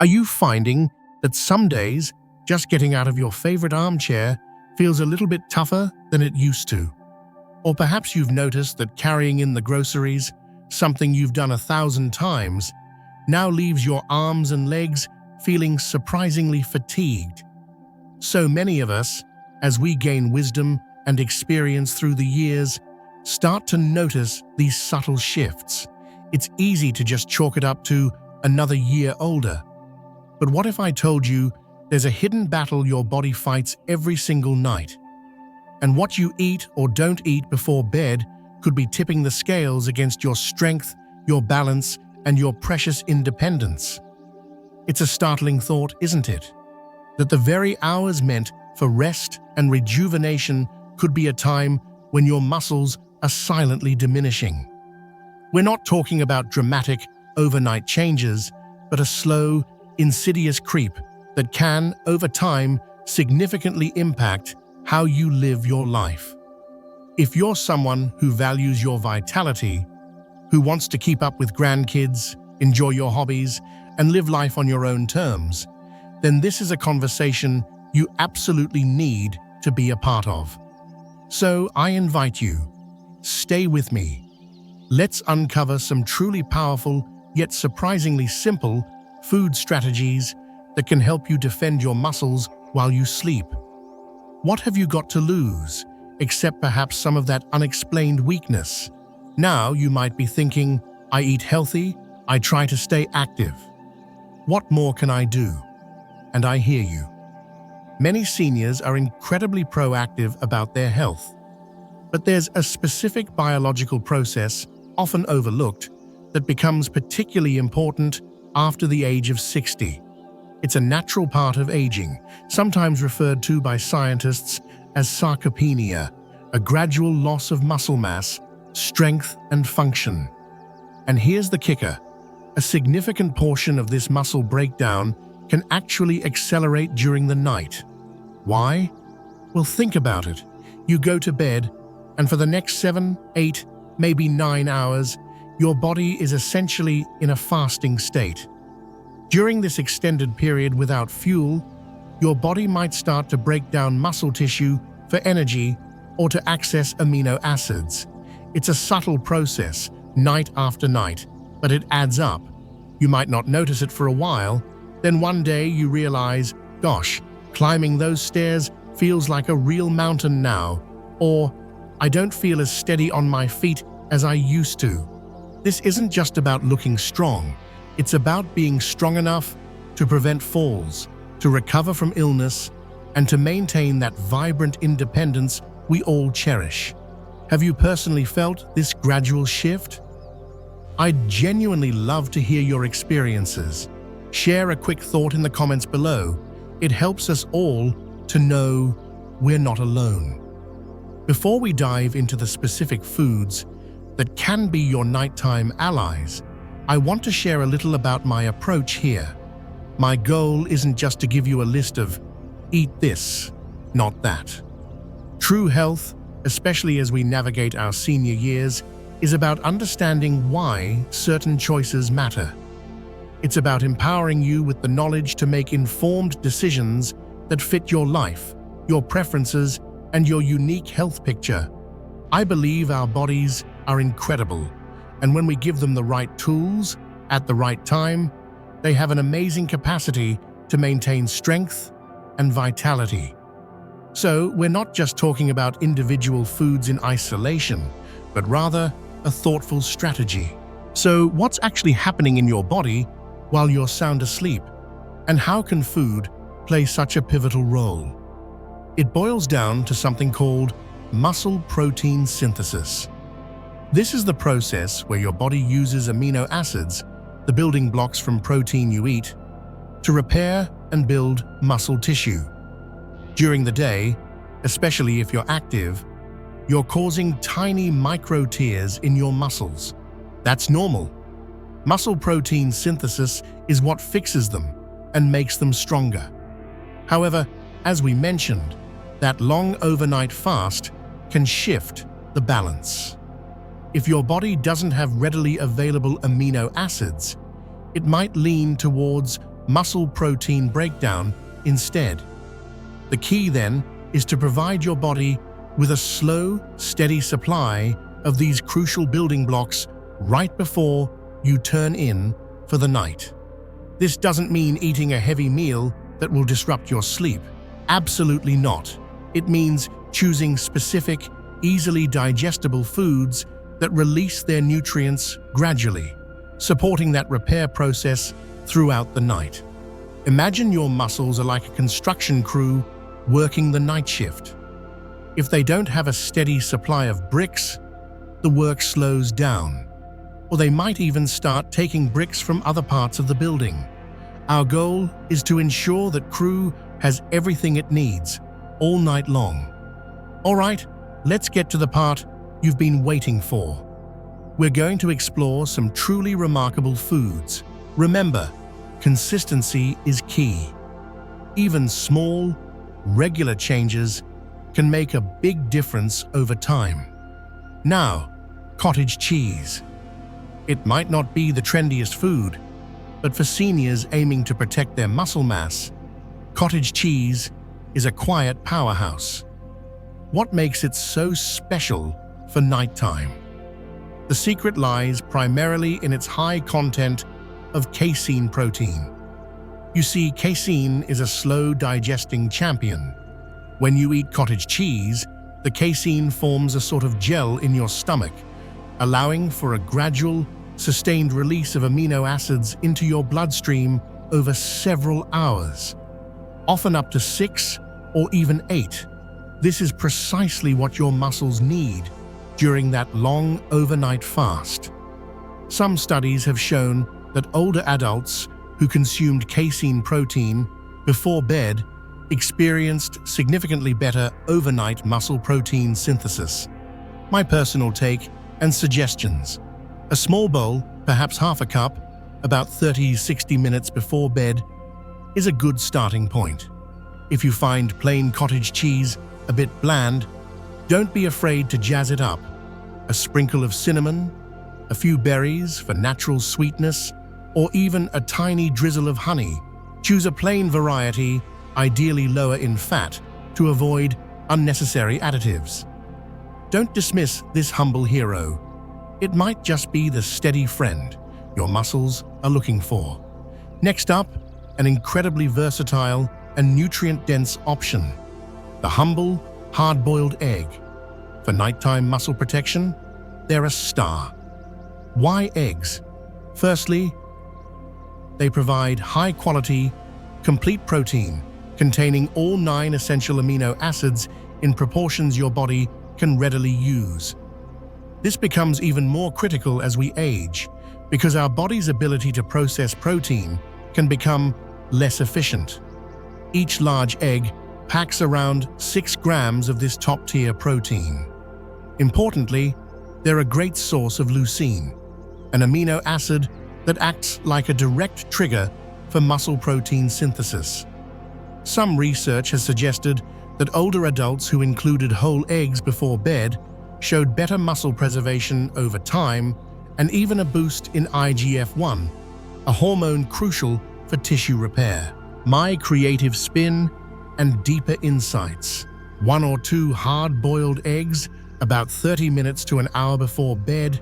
Are you finding that some days just getting out of your favorite armchair feels a little bit tougher than it used to? Or perhaps you've noticed that carrying in the groceries, something you've done 1,000 times, now leaves your arms and legs feeling surprisingly fatigued. So many of us, as we gain wisdom and experience through the years, start to notice these subtle shifts. It's easy to just chalk it up to another year older. But what if I told you there's a hidden battle your body fights every single night? And what you eat or don't eat before bed could be tipping the scales against your strength, your balance, and your precious independence. It's a startling thought, isn't it? That the very hours meant for rest and rejuvenation could be a time when your muscles are silently diminishing. We're not talking about dramatic, overnight changes, but a slow, insidious creep that can, over time, significantly impact how you live your life. If you're someone who values your vitality, who wants to keep up with grandkids, enjoy your hobbies, and live life on your own terms, then this is a conversation you absolutely need to be a part of. So I invite you, stay with me. Let's uncover some truly powerful, yet surprisingly simple, food strategies that can help you defend your muscles while you sleep. What have you got to lose, except perhaps some of that unexplained weakness? Now you might be thinking, I eat healthy, I try to stay active. What more can I do? And I hear you. Many seniors are incredibly proactive about their health. But there's a specific biological process, often overlooked, that becomes particularly important after the age of 60. It's a natural part of aging, sometimes referred to by scientists as sarcopenia, a gradual loss of muscle mass, strength, and function. And here's the kicker. A significant portion of this muscle breakdown can actually accelerate during the night. Why? Well, think about it. You go to bed, and for the next 7, 8, maybe 9 hours, your body is essentially in a fasting state. During this extended period without fuel, your body might start to break down muscle tissue for energy or to access amino acids. It's a subtle process, night after night, but it adds up. You might not notice it for a while, then one day you realize, gosh, climbing those stairs feels like a real mountain now, or I don't feel as steady on my feet as I used to. This isn't just about looking strong. It's about being strong enough to prevent falls, to recover from illness, and to maintain that vibrant independence we all cherish. Have you personally felt this gradual shift? I'd genuinely love to hear your experiences. Share a quick thought in the comments below. It helps us all to know we're not alone. Before we dive into the specific foods that can be your nighttime allies, I want to share a little about my approach here. My goal isn't just to give you a list of eat this, not that. True health, especially as we navigate our senior years, is about understanding why certain choices matter. It's about empowering you with the knowledge to make informed decisions that fit your life, your preferences, and your unique health picture. I believe our bodies are incredible, and when we give them the right tools at the right time, they have an amazing capacity to maintain strength and vitality. So we're not just talking about individual foods in isolation, but rather a thoughtful strategy. So what's actually happening in your body while you're sound asleep? And how can food play such a pivotal role? It boils down to something called muscle protein synthesis. This is the process where your body uses amino acids, the building blocks from protein you eat, to repair and build muscle tissue. During the day, especially if you're active, you're causing tiny micro tears in your muscles. That's normal. Muscle protein synthesis is what fixes them and makes them stronger. However, as we mentioned, that long overnight fast can shift the balance. If your body doesn't have readily available amino acids, it might lean towards muscle protein breakdown instead. The key then is to provide your body with a slow, steady supply of these crucial building blocks right before you turn in for the night. This doesn't mean eating a heavy meal that will disrupt your sleep. Absolutely not. It means choosing specific, easily digestible foods that release their nutrients gradually, supporting that repair process throughout the night. Imagine your muscles are like a construction crew working the night shift. If they don't have a steady supply of bricks, the work slows down, or they might even start taking bricks from other parts of the building. Our goal is to ensure that crew has everything it needs all night long. All right, let's get to the part you've been waiting for. We're going to explore some truly remarkable foods. Remember, consistency is key. Even small, regular changes can make a big difference over time. Now, cottage cheese. It might not be the trendiest food, but for seniors aiming to protect their muscle mass, cottage cheese is a quiet powerhouse. What makes it so special for nighttime? The secret lies primarily in its high content of casein protein. You see, casein is a slow-digesting champion. When you eat cottage cheese, the casein forms a sort of gel in your stomach, allowing for a gradual, sustained release of amino acids into your bloodstream over several hours, often up to 6 or even 8. This is precisely what your muscles need during that long overnight fast. Some studies have shown that older adults who consumed casein protein before bed experienced significantly better overnight muscle protein synthesis. My personal take and suggestions: a small bowl, perhaps half a cup, about 30-60 minutes before bed, is a good starting point. If you find plain cottage cheese a bit bland, don't be afraid to jazz it up. A sprinkle of cinnamon, a few berries for natural sweetness, or even a tiny drizzle of honey. Choose a plain variety, ideally lower in fat, to avoid unnecessary additives. Don't dismiss this humble hero. It might just be the steady friend your muscles are looking for. Next up, an incredibly versatile and nutrient-dense option: the humble, hard-boiled egg. For nighttime muscle protection, they're a star. Why eggs? Firstly, they provide high-quality, complete protein containing all 9 essential amino acids in proportions your body can readily use. This becomes even more critical as we age, because our body's ability to process protein can become less efficient. Each large egg packs around 6 grams of this top-tier protein. Importantly, they're a great source of leucine, an amino acid that acts like a direct trigger for muscle protein synthesis. Some research has suggested that older adults who included whole eggs before bed showed better muscle preservation over time and even a boost in IGF-1, a hormone crucial for tissue repair. My creative spin and deeper insights: 1 or 2 hard-boiled eggs about 30 minutes to an hour before bed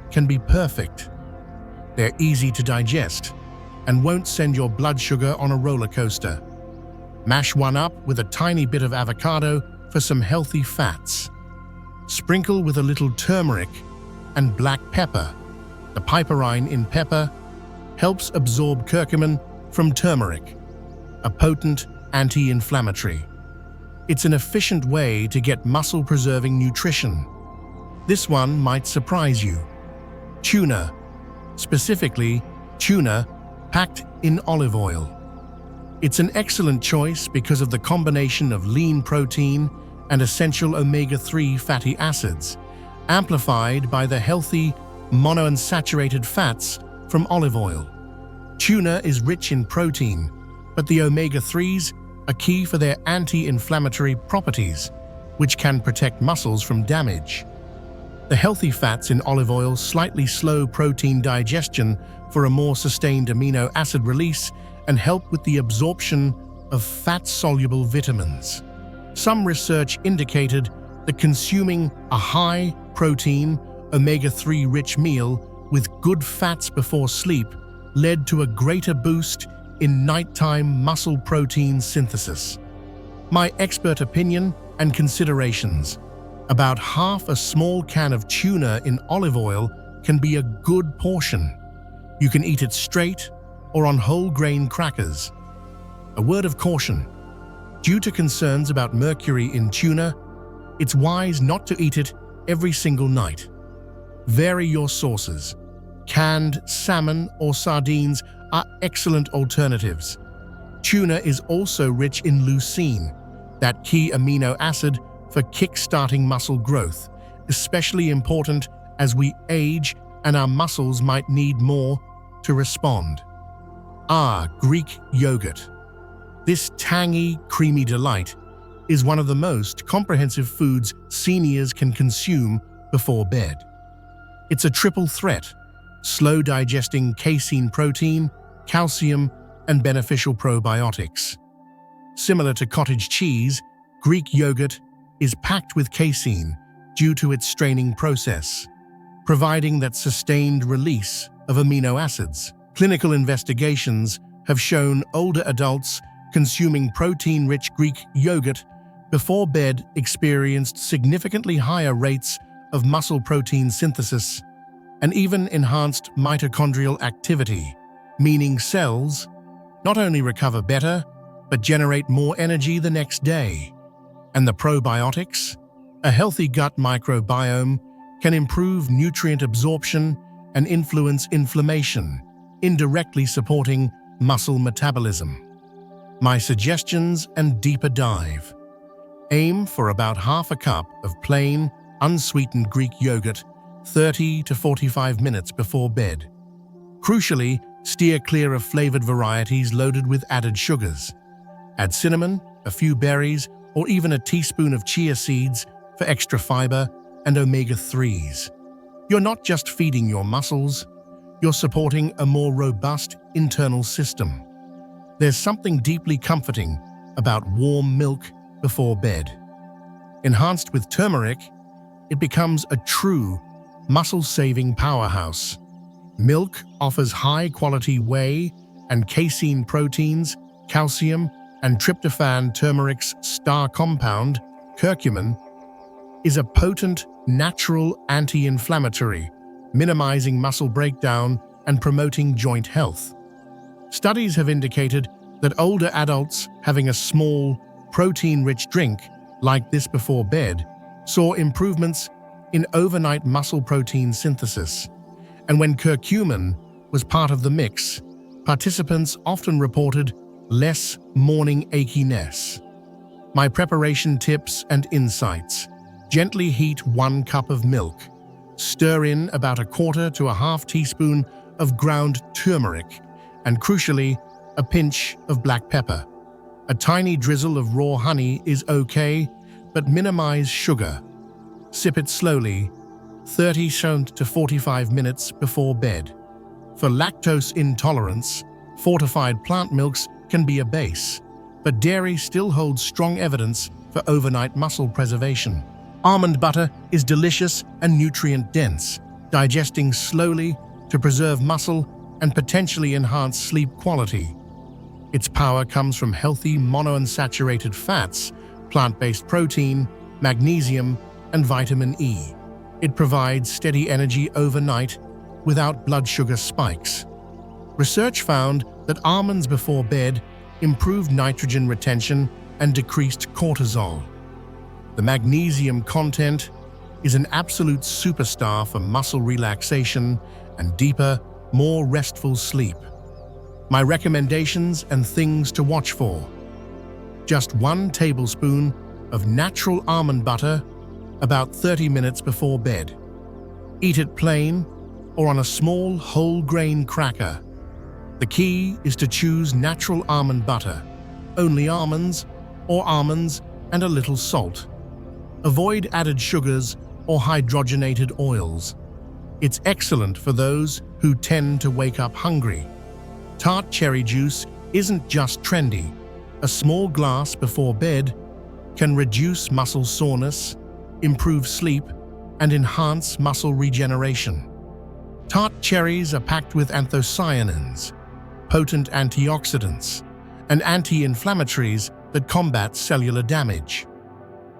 can be perfect. They're easy to digest and won't send your blood sugar on a roller coaster. Mash one up with a tiny bit of avocado for some healthy fats. Sprinkle with a little turmeric and black pepper. The piperine in pepper helps absorb curcumin from turmeric, a potent anti-inflammatory. It's an efficient way to get muscle-preserving nutrition. This one might surprise you. Tuna, specifically tuna packed in olive oil. It's an excellent choice because of the combination of lean protein and essential omega-3 fatty acids, amplified by the healthy monounsaturated fats from olive oil. Tuna is rich in protein, but the omega-3s are key for their anti-inflammatory properties, which can protect muscles from damage. The healthy fats in olive oil slightly slow protein digestion for a more sustained amino acid release and help with the absorption of fat-soluble vitamins. Some research indicated that consuming a high-protein, omega-3 rich meal with good fats before sleep led to a greater boost in nighttime muscle protein synthesis. My expert opinion and considerations: about half a small can of tuna in olive oil can be a good portion. You can eat it straight or on whole grain crackers. A word of caution: due to concerns about mercury in tuna, it's wise not to eat it every single night. Vary your sources. Canned salmon or sardines are excellent alternatives. Tuna is also rich in leucine, that key amino acid for kick-starting muscle growth, especially important as we age and our muscles might need more to respond. Greek yogurt. This tangy, creamy delight is one of the most comprehensive foods seniors can consume before bed. It's a triple threat: slow-digesting casein protein, calcium, and beneficial probiotics. Similar to cottage cheese, Greek yogurt is packed with casein due to its straining process, providing that sustained release of amino acids. Clinical investigations have shown older adults consuming protein-rich Greek yogurt before bed experienced significantly higher rates of muscle protein synthesis and even enhanced mitochondrial activity, meaning cells not only recover better, but generate more energy the next day. And the probiotics? A healthy gut microbiome can improve nutrient absorption and influence inflammation, indirectly supporting muscle metabolism. My suggestions and deeper dive: aim for about half a cup of plain, unsweetened Greek yogurt 30 to 45 minutes before bed. Crucially, steer clear of flavored varieties loaded with added sugars. Add cinnamon, a few berries, or even a teaspoon of chia seeds for extra fiber and omega-3s. You're not just feeding your muscles, you're supporting a more robust internal system. There's something deeply comforting about warm milk before bed. Enhanced with turmeric, it becomes a true muscle-saving powerhouse. Milk offers high-quality whey and casein proteins, calcium, and tryptophan. Turmeric's star compound, curcumin, is a potent natural anti-inflammatory, minimizing muscle breakdown and promoting joint health. Studies have indicated that older adults having a small, protein-rich drink like this before bed saw improvements in overnight muscle protein synthesis. And when curcumin was part of the mix, participants often reported less morning achiness. My preparation tips and insights: gently heat 1 cup of milk. Stir in about 1/4 to 1/2 teaspoon of ground turmeric, and crucially, a pinch of black pepper. A tiny drizzle of raw honey is okay, but minimize sugar. Sip it slowly, 30 to 45 minutes before bed. For lactose intolerance, fortified plant milks can be a base, but dairy still holds strong evidence for overnight muscle preservation. Almond butter is delicious and nutrient-dense, digesting slowly to preserve muscle and potentially enhance sleep quality. Its power comes from healthy monounsaturated fats, plant-based protein, magnesium, and vitamin E. It provides steady energy overnight without blood sugar spikes. Research found that almonds before bed improved nitrogen retention and decreased cortisol. The magnesium content is an absolute superstar for muscle relaxation and deeper, more restful sleep. My recommendations and things to watch for: just 1 tablespoon of natural almond butter about 30 minutes before bed. Eat it plain or on a small whole grain cracker. The key is to choose natural almond butter, only almonds or almonds, and a little salt. Avoid added sugars or hydrogenated oils. It's excellent for those who tend to wake up hungry. Tart cherry juice isn't just trendy. A small glass before bed can reduce muscle soreness, improve sleep, and enhance muscle regeneration. Tart cherries are packed with anthocyanins, potent antioxidants, and anti-inflammatories that combat cellular damage.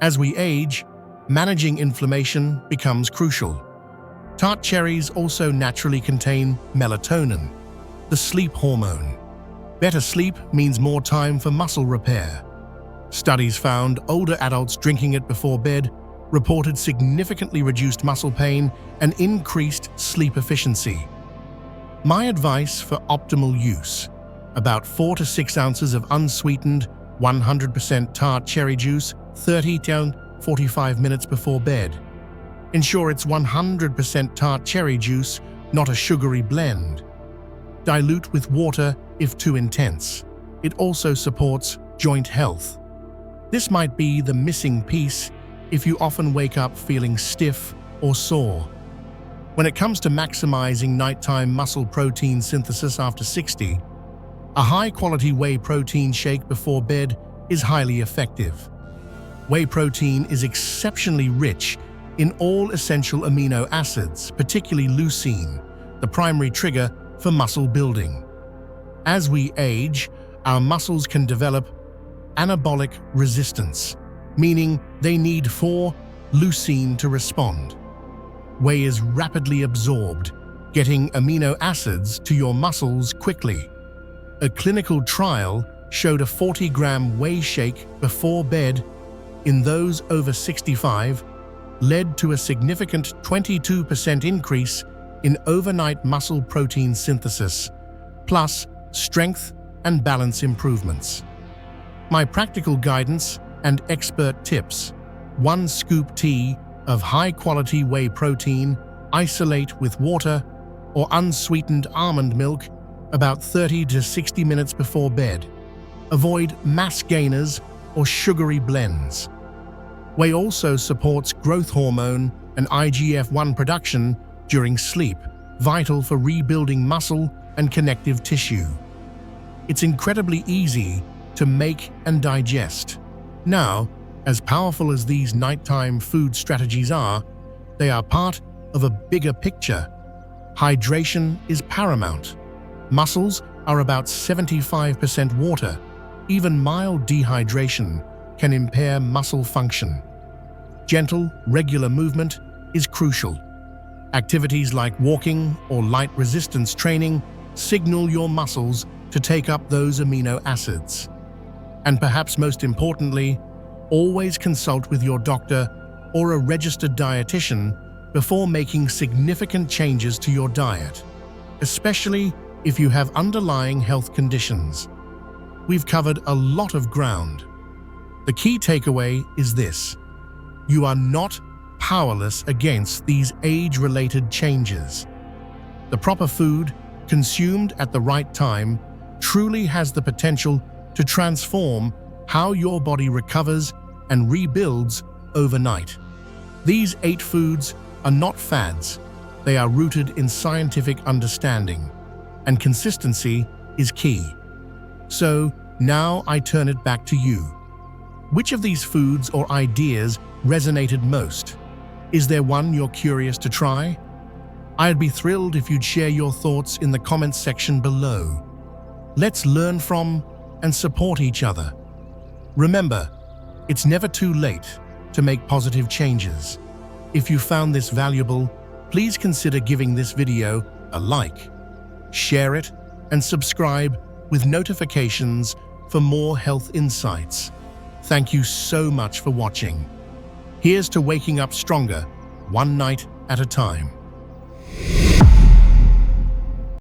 As we age, managing inflammation becomes crucial. Tart cherries also naturally contain melatonin, the sleep hormone. Better sleep means more time for muscle repair. Studies found older adults drinking it before bed reported significantly reduced muscle pain and increased sleep efficiency. My advice for optimal use: about 4 to 6 ounces of unsweetened 100% tart cherry juice 30 to 45 minutes before bed. Ensure it's 100% tart cherry juice, not a sugary blend. Dilute with water if too intense. It also supports joint health. This might be the missing piece if you often wake up feeling stiff or sore. When it comes to maximizing nighttime muscle protein synthesis after 60, a high-quality whey protein shake before bed is highly effective. Whey protein is exceptionally rich in all essential amino acids, particularly leucine, the primary trigger for muscle building. As we age, our muscles can develop anabolic resistance, meaning they need more leucine to respond. Whey is rapidly absorbed, getting amino acids to your muscles quickly. A clinical trial showed a 40-gram whey shake before bed in those over 65 led to a significant 22% increase in overnight muscle protein synthesis, plus strength and balance improvements. My practical guidance and expert tips: 1 scoop tea of high-quality whey protein, isolate with water or unsweetened almond milk about 30 to 60 minutes before bed. Avoid mass gainers or sugary blends. Whey also supports growth hormone and IGF-1 production during sleep, vital for rebuilding muscle and connective tissue. It's incredibly easy to make and digest. Now, as powerful as these nighttime food strategies are, they are part of a bigger picture. Hydration is paramount. Muscles are about 75% water. Even mild dehydration can impair muscle function. Gentle, regular movement is crucial. Activities like walking or light resistance training signal your muscles to take up those amino acids. And perhaps most importantly, always consult with your doctor or a registered dietitian before making significant changes to your diet, especially if you have underlying health conditions. We've covered a lot of ground. The key takeaway is this: you are not powerless against these age-related changes. The proper food, consumed at the right time, truly has the potential to transform how your body recovers and rebuilds overnight. These 8 foods are not fads. They are rooted in scientific understanding, and consistency is key. So now I turn it back to you. Which of these foods or ideas resonated most? Is there one you're curious to try? I'd be thrilled if you'd share your thoughts in the comments section below. Let's learn from and support each other. Remember, it's never too late to make positive changes. If you found this valuable, please consider giving this video a like, share it, and subscribe with notifications for more health insights. Thank you so much for watching. Here's to waking up stronger, one night at a time.